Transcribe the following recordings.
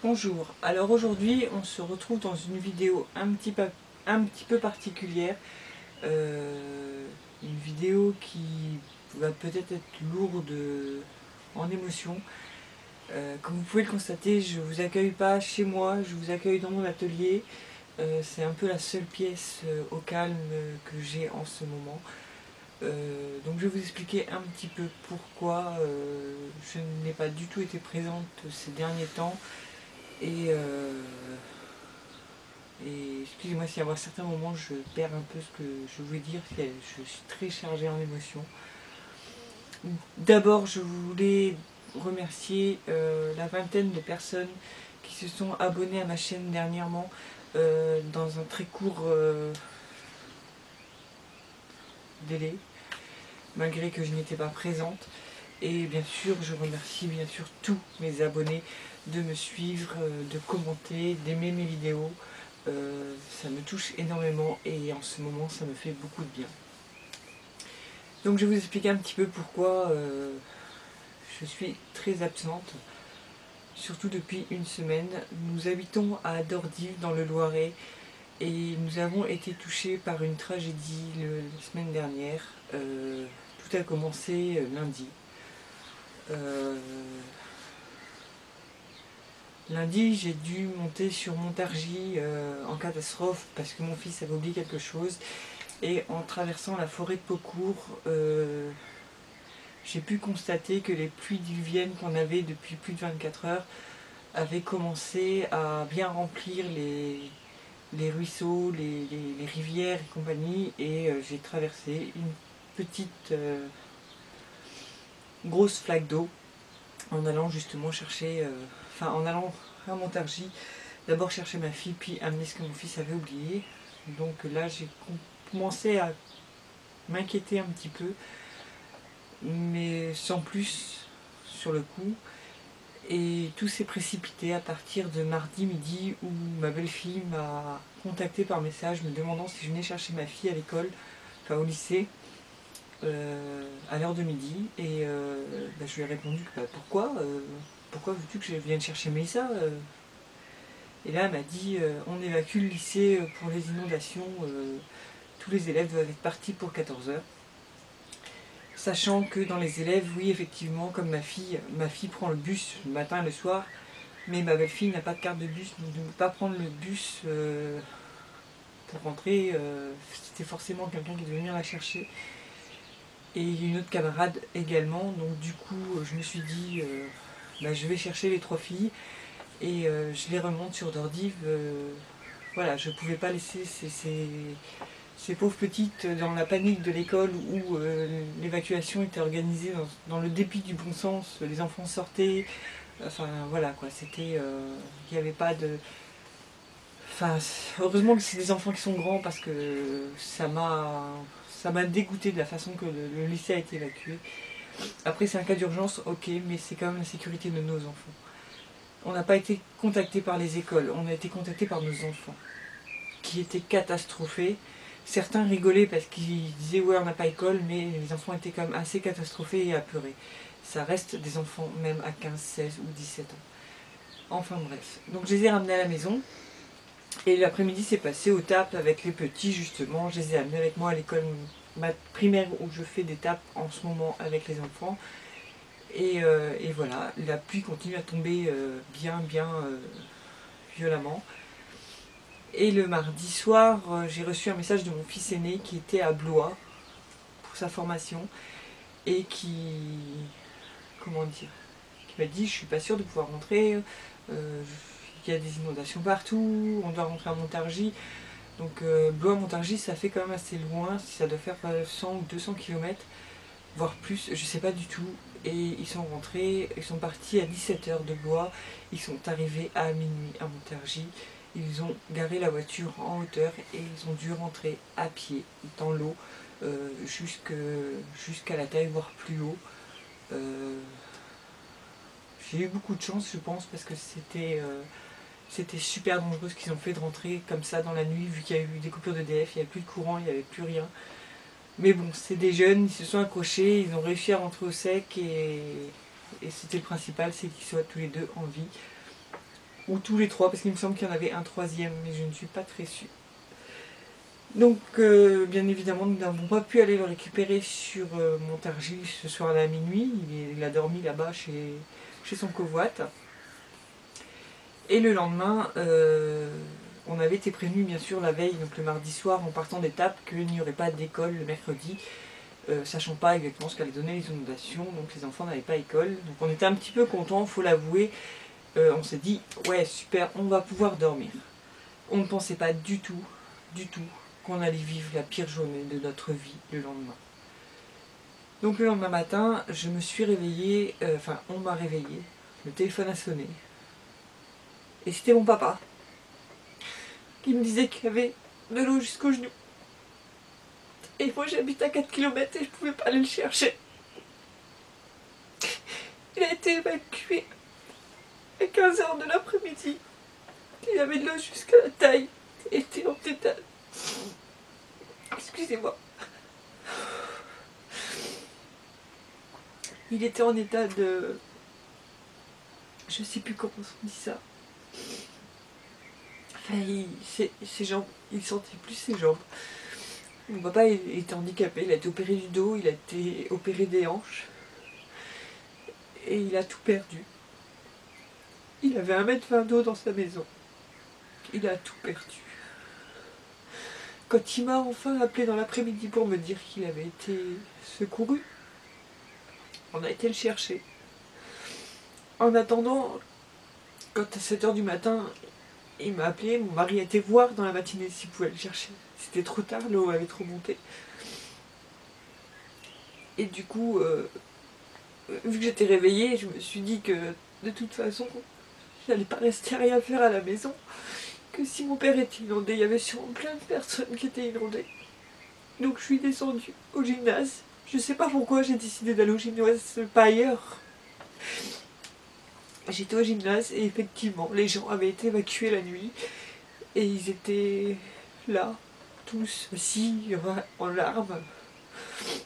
Bonjour, alors aujourd'hui on se retrouve dans une vidéo un petit peu particulière, une vidéo qui va peut-être être lourde en émotions. Comme vous pouvez le constater, je ne vous accueille pas chez moi, je vous accueille dans mon atelier. C'est un peu la seule pièce au calme que j'ai en ce moment. Donc je vais vous expliquer un petit peu pourquoi je n'ai pas du tout été présente ces derniers temps. Et excusez-moi si à certains moments je perds un peu ce que je voulais dire, je suis très chargée en émotions. D'abord, je voulais remercier la vingtaine de personnes qui se sont abonnées à ma chaîne dernièrement dans un très court délai, malgré que je n'étais pas présente. Et bien sûr, je remercie bien sûr tous mes abonnés de me suivre, de commenter, d'aimer mes vidéos. Ça me touche énormément et en ce moment ça me fait beaucoup de bien. Donc je vais vous expliquer un petit peu pourquoi je suis très absente, surtout depuis une semaine. Nous habitons à Dordives dans le Loiret et nous avons été touchés par une tragédie la semaine dernière. Tout a commencé lundi. Lundi, j'ai dû monter sur Montargis en catastrophe parce que mon fils avait oublié quelque chose. Et en traversant la forêt de Paucourt, j'ai pu constater que les pluies diluviennes qu'on avait depuis plus de 24 heures avaient commencé à bien remplir les ruisseaux, les rivières et compagnie. Et j'ai traversé une petite grosse flaque d'eau en allant justement chercher, en allant à Montargis, d'abord chercher ma fille, puis amener ce que mon fils avait oublié. Donc là, j'ai commencé à m'inquiéter un petit peu, mais sans plus sur le coup. Et tout s'est précipité à partir de mardi midi où ma belle-fille m'a contacté par message me demandant si je venais chercher ma fille à l'école, enfin au lycée, à l'heure de midi. Et je lui ai répondu que pourquoi veux-tu que je vienne chercher Mélissa Et là elle m'a dit on évacue le lycée pour les inondations, tous les élèves doivent être partis pour 14 heures. Sachant que dans les élèves, oui effectivement, comme ma fille prend le bus le matin et le soir, mais ma belle-fille n'a pas de carte de bus, donc ne peut pas prendre le bus pour rentrer. C'était forcément quelqu'un qui devait venir la chercher. Et une autre camarade également, donc du coup je me suis dit je vais chercher les trois filles et je les remonte sur Dordives. Voilà, je ne pouvais pas laisser ces pauvres petites dans la panique de l'école où l'évacuation était organisée dans le dépit du bon sens. Les enfants sortaient, enfin voilà quoi, c'était, il n'y avait pas de... Enfin, heureusement que c'est des enfants qui sont grands parce que ça m'a dégoûté de la façon que le lycée a été évacué. Après c'est un cas d'urgence, ok, mais c'est quand même la sécurité de nos enfants. On n'a pas été contacté par les écoles, on a été contacté par nos enfants, qui étaient catastrophés. Certains rigolaient parce qu'ils disaient ouais on n'a pas école, mais les enfants étaient quand même assez catastrophés et apeurés. Ça reste des enfants même à 15, 16 ou 17 ans. Enfin bref. Donc je les ai ramenés à la maison. Et l'après-midi s'est passé au TAP avec les petits justement. Je les ai amenés avec moi à l'école primaire où je fais des TAP en ce moment avec les enfants. Et voilà, la pluie continue à tomber bien violemment. Et le mardi soir, j'ai reçu un message de mon fils aîné qui était à Blois pour sa formation et comment dire, qui m'a dit je suis pas sûre de pouvoir rentrer, il y a des inondations partout, on doit rentrer à Montargis. Donc Blois-Montargis ça fait quand même assez loin, ça doit faire 100 ou 200 km, voire plus, je sais pas du tout. Et ils sont rentrés, ils sont partis à 17 h de Blois, ils sont arrivés à minuit à Montargis. Ils ont garé la voiture en hauteur et ils ont dû rentrer à pied dans l'eau jusqu'à la taille, voire plus haut. J'ai eu beaucoup de chance, je pense, parce que c'était super dangereux ce qu'ils ont fait de rentrer comme ça dans la nuit, vu qu'il y a eu des coupures d'EDF, il n'y avait plus de courant, il n'y avait plus rien. Mais bon, c'est des jeunes, ils se sont accrochés, ils ont réussi à rentrer au sec et c'était le principal, c'est qu'ils soient tous les deux en vie. ou tous les trois, parce qu'il me semble qu'il y en avait un troisième, mais je ne suis pas très sûre. Donc, bien évidemment, nous n'avons pas pu aller le récupérer sur Montargis ce soir-là à minuit. Il a dormi là-bas chez son covoite. Et le lendemain, on avait été prévenu bien sûr la veille, donc le mardi soir, en partant d'étape, qu'il n'y aurait pas d'école le mercredi, sachant pas exactement ce qu'allaient donner les inondations, donc les enfants n'avaient pas école. Donc on était un petit peu contents, faut l'avouer. On s'est dit, ouais super, on va pouvoir dormir. On ne pensait pas du tout, qu'on allait vivre la pire journée de notre vie le lendemain. Donc le lendemain matin, je me suis réveillée, on m'a réveillée, le téléphone a sonné. Et c'était mon papa qui me disait qu'il y avait de l'eau jusqu'aux genoux. Et moi j'habite à 4 km et je pouvais pas aller le chercher. Il a été évacué à 15h de l'après-midi. Il avait de l'eau jusqu'à la taille. Il était en état... Excusez-moi. Il était en état de... Je sais plus comment on dit ça. Enfin, ses jambes, il sentait plus ses jambes. Mon papa était handicapé, il a été opéré du dos, il a été opéré des hanches. Et il a tout perdu. Il avait 1,20 m d'eau dans sa maison. Il a tout perdu. Quand il m'a enfin appelé dans l'après-midi pour me dire qu'il avait été secouru, on a été le chercher. En attendant, quand à 7h du matin, il m'a appelé, mon mari a été voir dans la matinée s'il pouvait le chercher. C'était trop tard, l'eau avait trop monté. Et du coup, vu que j'étais réveillée, je me suis dit que de toute façon, j'allais pas rester à rien faire à la maison. Que si mon père était inondé, il y avait sûrement plein de personnes qui étaient inondées. Donc je suis descendue au gymnase. Je sais pas pourquoi j'ai décidé d'aller au gymnase, pas ailleurs. J'étais au gymnase et effectivement, les gens avaient été évacués la nuit. Et ils étaient là, tous assis en larmes.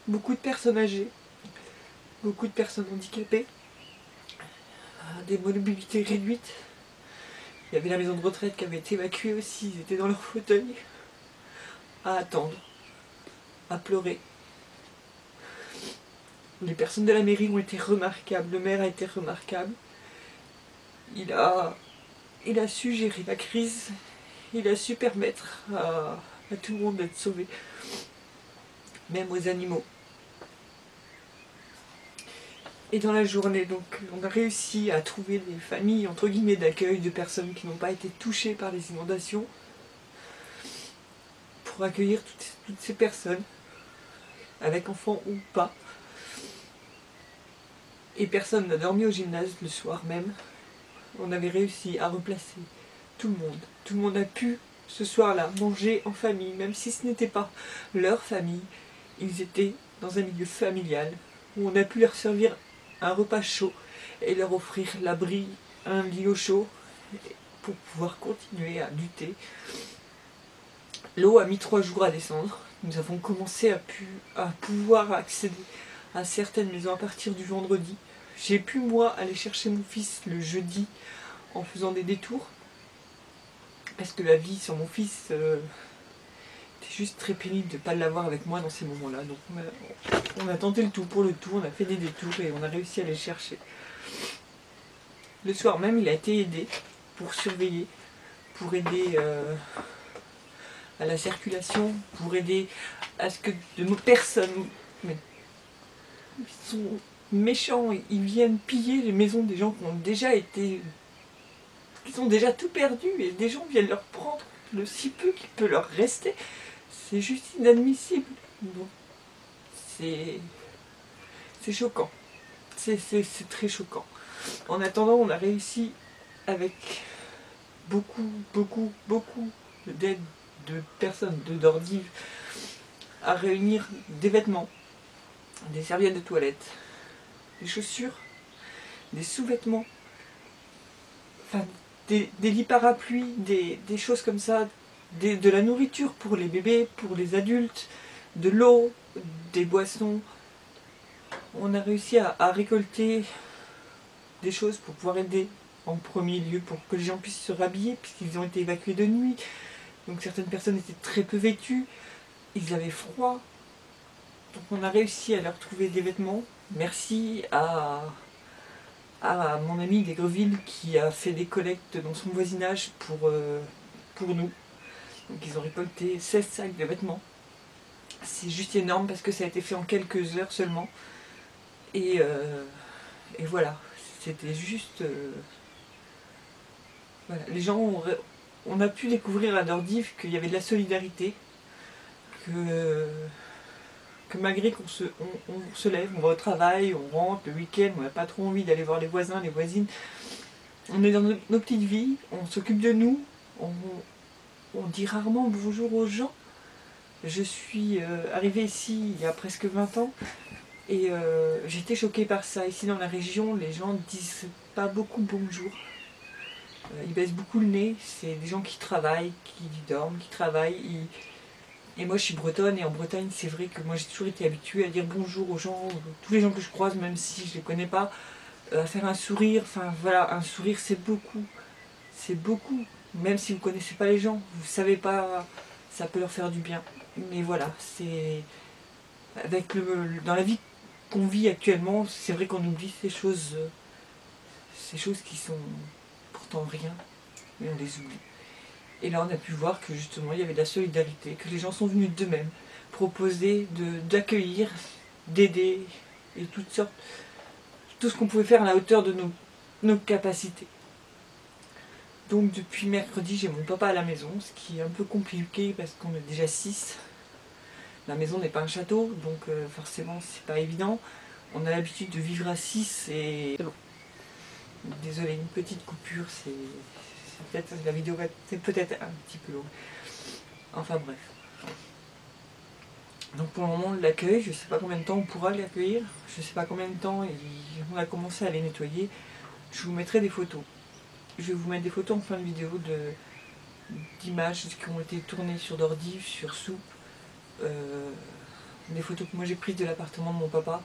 Beaucoup de personnes âgées, beaucoup de personnes handicapées, des mobilités réduites. Il y avait la maison de retraite qui avait été évacuée aussi, ils étaient dans leur fauteuil, à attendre, à pleurer. Les personnes de la mairie ont été remarquables, le maire a été remarquable. Il a su gérer la crise, il a su permettre à tout le monde d'être sauvé, même aux animaux. Et dans la journée, donc, on a réussi à trouver des familles, entre guillemets, d'accueil de personnes qui n'ont pas été touchées par les inondations, pour accueillir toutes ces personnes, avec enfants ou pas. Et personne n'a dormi au gymnase le soir même. On avait réussi à replacer tout le monde. Tout le monde a pu, ce soir-là, manger en famille, même si ce n'était pas leur famille. Ils étaient dans un milieu familial, où on a pu leur servir un repas chaud et leur offrir l'abri, un lit au chaud, pour pouvoir continuer à lutter. L'eau a mis 3 jours à descendre. Nous avons commencé à pouvoir accéder à certaines maisons à partir du vendredi. J'ai pu, moi, aller chercher mon fils le jeudi en faisant des détours. Parce que la vie sur mon fils était juste très pénible de ne pas l'avoir avec moi dans ces moments-là. Donc on a tenté le tout pour le tout, on a fait des détours et on a réussi à les chercher. Le soir même, il a été aidé pour surveiller, pour aider à la circulation, pour aider à ce que de nos personnes, mais ils sont méchants, ils viennent piller les maisons des gens qui ont déjà été, qui ont déjà tout perdu, et des gens viennent leur prendre le si peu qui peut leur rester. C'est juste inadmissible. Bon, c'est choquant. C'est très choquant. En attendant, on a réussi avec beaucoup d'aide de personnes, d'ordives, à réunir des vêtements, des serviettes de toilette, des chaussures, des sous-vêtements, enfin des lits parapluies, des choses comme ça, de la nourriture pour les bébés, pour les adultes, de l'eau, des boissons. On a réussi à récolter des choses pour pouvoir aider en premier lieu pour que les gens puissent se rhabiller puisqu'ils ont été évacués de nuit. Donc certaines personnes étaient très peu vêtues, ils avaient froid. Donc on a réussi à leur trouver des vêtements. Merci à mon ami d'Aigreville qui a fait des collectes dans son voisinage pour nous. Donc ils ont récolté 16 sacs de vêtements. C'est juste énorme parce que ça a été fait en quelques heures seulement. Et voilà, c'était juste... voilà. Les gens on a pu découvrir à Dordives qu'il y avait de la solidarité, que malgré qu'on se lève, on va au travail, on rentre le week-end, on n'a pas trop envie d'aller voir les voisins, les voisines, on est dans nos petites vies, on s'occupe de nous, on dit rarement bonjour aux gens. Je suis arrivée ici il y a presque 20 ans et j'étais choquée par ça. Ici dans la région, les gens ne disent pas beaucoup bonjour. Ils baissent beaucoup le nez, c'est des gens qui travaillent, qui dorment, qui travaillent. Et moi je suis bretonne et en Bretagne c'est vrai que moi j'ai toujours été habituée à dire bonjour aux gens, tous les gens que je croise même si je ne les connais pas, à faire un sourire, enfin voilà, un sourire c'est beaucoup, même si vous ne connaissez pas les gens, vous ne savez pas, ça peut leur faire du bien. Mais voilà, c'est avec dans la vie qu'on vit actuellement, c'est vrai qu'on oublie ces choses qui sont pourtant rien, mais on les oublie. Et là, on a pu voir que justement, il y avait de la solidarité, que les gens sont venus d'eux-mêmes proposer d'accueillir, d'aider, et toutes sortes, tout ce qu'on pouvait faire à la hauteur de nos capacités. Donc depuis mercredi, j'ai mon papa à la maison, ce qui est un peu compliqué parce qu'on est déjà 6. La maison n'est pas un château, donc forcément, c'est pas évident. On a l'habitude de vivre à 6 et... Désolée, une petite coupure, la vidéo c'est peut-être un petit peu long. Enfin bref. Donc pour le moment l'accueil, je ne sais pas combien de temps on pourra l'accueillir, je ne sais pas combien de temps on a commencé à les nettoyer. Je vous mettrai des photos. Je vais vous mettre des photos en fin de vidéo d'images qui ont été tournées sur Dordives, sur Soupe. Des photos que moi j'ai prises de l'appartement de mon papa.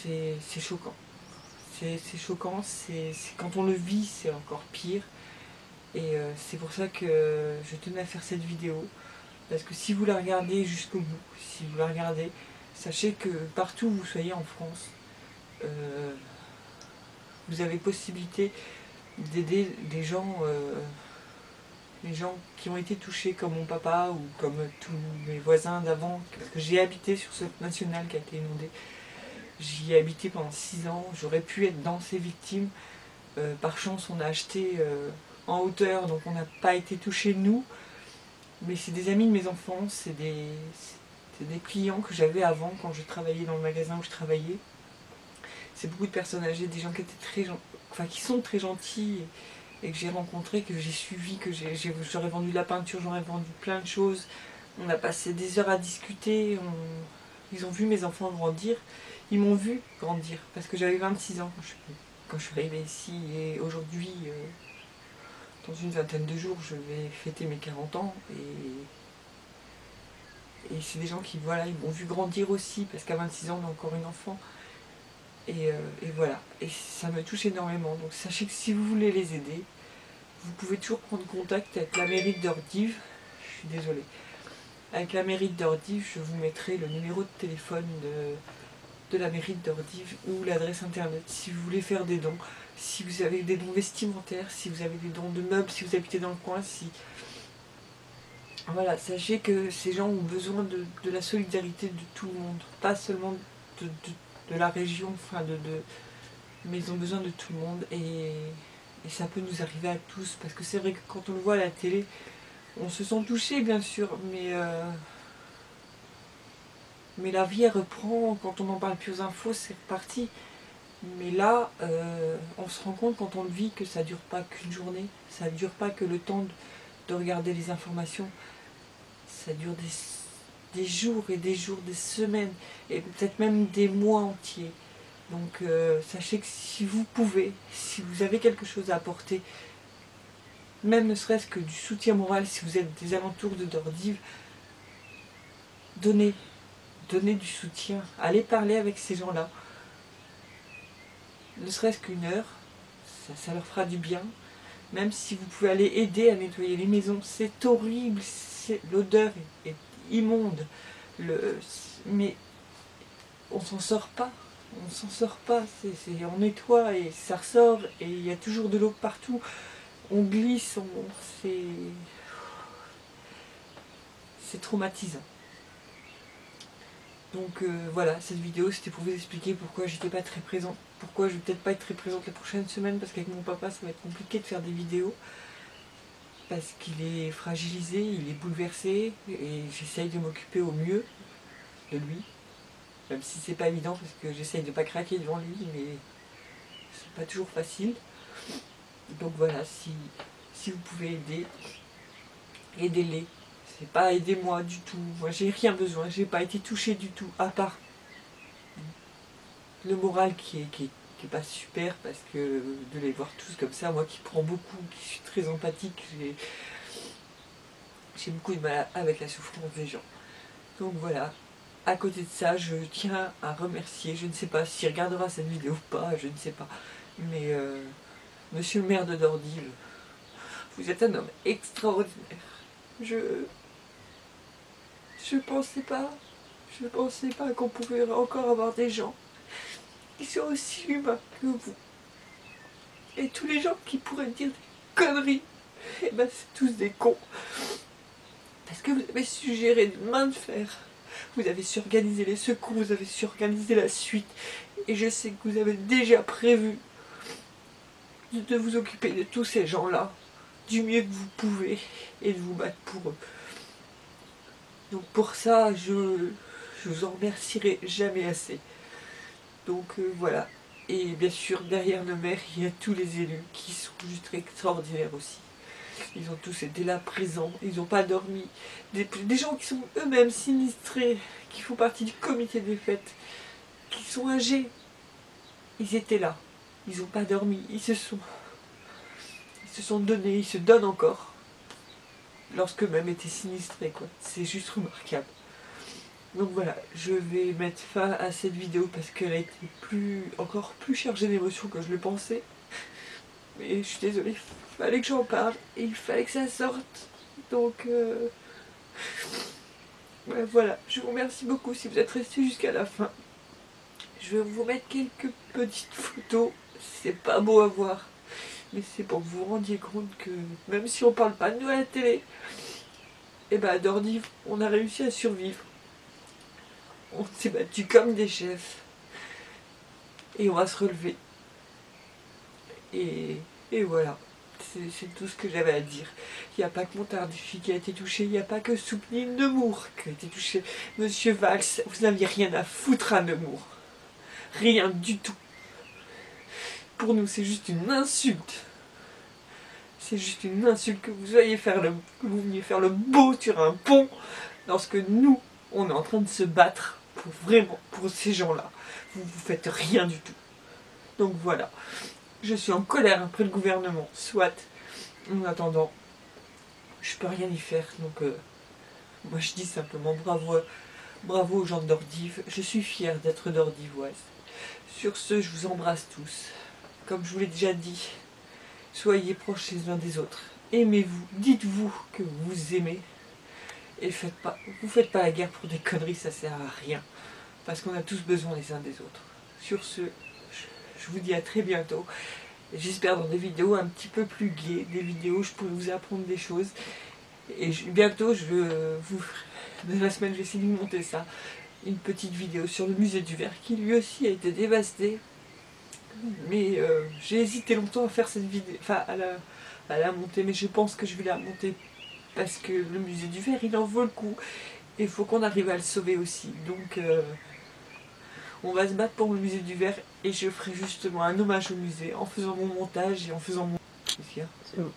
C'est choquant. C'est choquant, quand on le vit c'est encore pire. Et c'est pour ça que je tenais à faire cette vidéo. Parce que si vous la regardez jusqu'au bout, si vous la regardez, sachez que partout où vous soyez en France, vous avez possibilité d'aider des gens qui ont été touchés comme mon papa ou comme tous mes voisins d'avant. Parce que j'ai habité sur ce national qui a été inondé. J'y ai habité pendant 6 ans, j'aurais pu être dans ces victimes. Par chance, on a acheté en hauteur, donc on n'a pas été touchés nous. Mais c'est des amis de mes enfants, c'est des clients que j'avais avant quand je travaillais dans le magasin où je travaillais. C'est beaucoup de personnes âgées, des gens qui étaient qui sont très gentils et que j'ai rencontrés, que j'ai suivis, que j'aurais vendu de la peinture, j'aurais vendu plein de choses. On a passé des heures à discuter, ils ont vu mes enfants grandir. Ils m'ont vu grandir parce que j'avais 26 ans quand je suis arrivée ici et aujourd'hui, dans une vingtaine de jours, je vais fêter mes 40 ans et c'est des gens qui, voilà, ils m'ont vu grandir aussi parce qu'à 26 ans, on a encore une enfant et voilà, et ça me touche énormément. Donc sachez que si vous voulez les aider, vous pouvez toujours prendre contact avec la mairie de Dordives. Je suis désolée. Avec la mairie de Dordives, je vous mettrai le numéro de téléphone de la mairie de Dordives ou l'adresse internet si vous voulez faire des dons, si vous avez des dons vestimentaires, si vous avez des dons de meubles, si vous habitez dans le coin, voilà, sachez que ces gens ont besoin de la solidarité de tout le monde, pas seulement de la région, mais ils ont besoin de tout le monde et ça peut nous arriver à tous parce que c'est vrai que quand on le voit à la télé, on se sent touché bien sûr, mais la vie elle reprend, quand on n'en parle plus aux infos, c'est reparti. Mais là, on se rend compte quand on le vit que ça ne dure pas qu'une journée, ça ne dure pas que le temps de regarder les informations, ça dure des jours et des jours, des semaines, et peut-être même des mois entiers. Donc sachez que si vous pouvez, si vous avez quelque chose à apporter, même ne serait-ce que du soutien moral, si vous êtes des alentours de Dordives, donnez du soutien, allez parler avec ces gens-là. Ne serait-ce qu'une heure, ça leur fera du bien. Même si vous pouvez aller aider à nettoyer les maisons, c'est horrible, l'odeur est immonde, mais on s'en sort pas. On s'en sort pas, on nettoie et ça ressort et il y a toujours de l'eau partout. On glisse, c'est traumatisant. Donc voilà, cette vidéo c'était pour vous expliquer pourquoi j'étais pas très présente. Pourquoi je vais peut-être pas être très présente la prochaine semaine, parce qu'avec mon papa ça va être compliqué de faire des vidéos. Parce qu'il est fragilisé, il est bouleversé et j'essaye de m'occuper au mieux de lui. Même si c'est pas évident parce que j'essaye de pas craquer devant lui, mais c'est pas toujours facile. Donc voilà, si vous pouvez aider, aidez-les. C'est pas aidez-moi du tout. Moi j'ai rien besoin, j'ai pas été touchée du tout, à part le moral qui est pas super, parce que de les voir tous comme ça, moi qui prends beaucoup, qui suis très empathique, j'ai beaucoup de mal avec la souffrance des gens. Donc voilà. À côté de ça, je tiens à remercier, je ne sais pas s'il regardera cette vidéo ou pas, je ne sais pas, mais monsieur le maire de Dordives, vous êtes un homme extraordinaire. Je pensais pas qu'on pouvait encore avoir des gens qui sont aussi humains que vous. Et tous les gens qui pourraient dire des conneries, eh ben c'est tous des cons. Parce que vous avez su gérer de main de fer. Vous avez su organiser les secours, vous avez su organiser la suite. Et je sais que vous avez déjà prévu de vous occuper de tous ces gens-là du mieux que vous pouvez et de vous battre pour eux. Donc pour ça, je vous en remercierai jamais assez. Donc voilà. Et bien sûr, derrière le maire, il y a tous les élus qui sont juste extraordinaires aussi. Ils ont tous été là présents, ils n'ont pas dormi. Des gens qui sont eux-mêmes sinistrés, qui font partie du comité des fêtes, qui sont âgés. Ils étaient là, ils n'ont pas dormi, ils se sont donnés, ils se donnent encore. Lorsque même étaient sinistrés, quoi. C'est juste remarquable. Donc voilà, je vais mettre fin à cette vidéo parce qu'elle a été encore plus chargée d'émotions que je le pensais. Mais je suis désolée, il fallait que j'en parle et il fallait que ça sorte. Donc ouais, voilà, je vous remercie beaucoup si vous êtes restés jusqu'à la fin. Je vais vous mettre quelques petites photos, c'est pas beau à voir, mais c'est pour que vous vous rendiez compte que même si on parle pas de nous à la télé, et ben à Dordives, on a réussi à survivre. On s'est battu comme des chefs et on va se relever. Et voilà, c'est tout ce que j'avais à dire. Il n'y a pas que Montargis qui a été touché, il n'y a pas que Soupline Nemours qui a été touché. Monsieur Valls, vous n'aviez rien à foutre à Nemours. Rien du tout. Pour nous, c'est juste une insulte. C'est juste une insulte que vous veniez faire le beau sur un pont, lorsque nous, on est en train de se battre pour ces gens-là. Vous faites rien du tout. Donc voilà. Je suis en colère après le gouvernement, soit. En attendant, je peux rien y faire. Donc moi je dis simplement bravo aux gens de Dordives. Je suis fière d'être dordivoise. Sur ce, je vous embrasse tous. Comme je vous l'ai déjà dit, soyez proches les uns des autres. Aimez-vous, dites-vous que vous vous aimez. Et vous faites pas la guerre pour des conneries, ça sert à rien. Parce qu'on a tous besoin les uns des autres. Sur ce, je vous dis à très bientôt. J'espère dans des vidéos un petit peu plus gaies, des vidéos où je pourrais vous apprendre des choses. Et bientôt, dans la semaine, je vais essayer de monter ça. Une petite vidéo sur le musée du Verre qui lui aussi a été dévasté. Mais j'ai hésité longtemps à faire cette vidéo, enfin à la monter, mais je pense que je vais la monter parce que le musée du Verre, il en vaut le coup. Et il faut qu'on arrive à le sauver aussi. Donc on va se battre pour le musée du Verre et je ferai justement un hommage au musée en faisant mon montage et en faisant mon... Qu'est-ce qu'il y a ? C'est bon.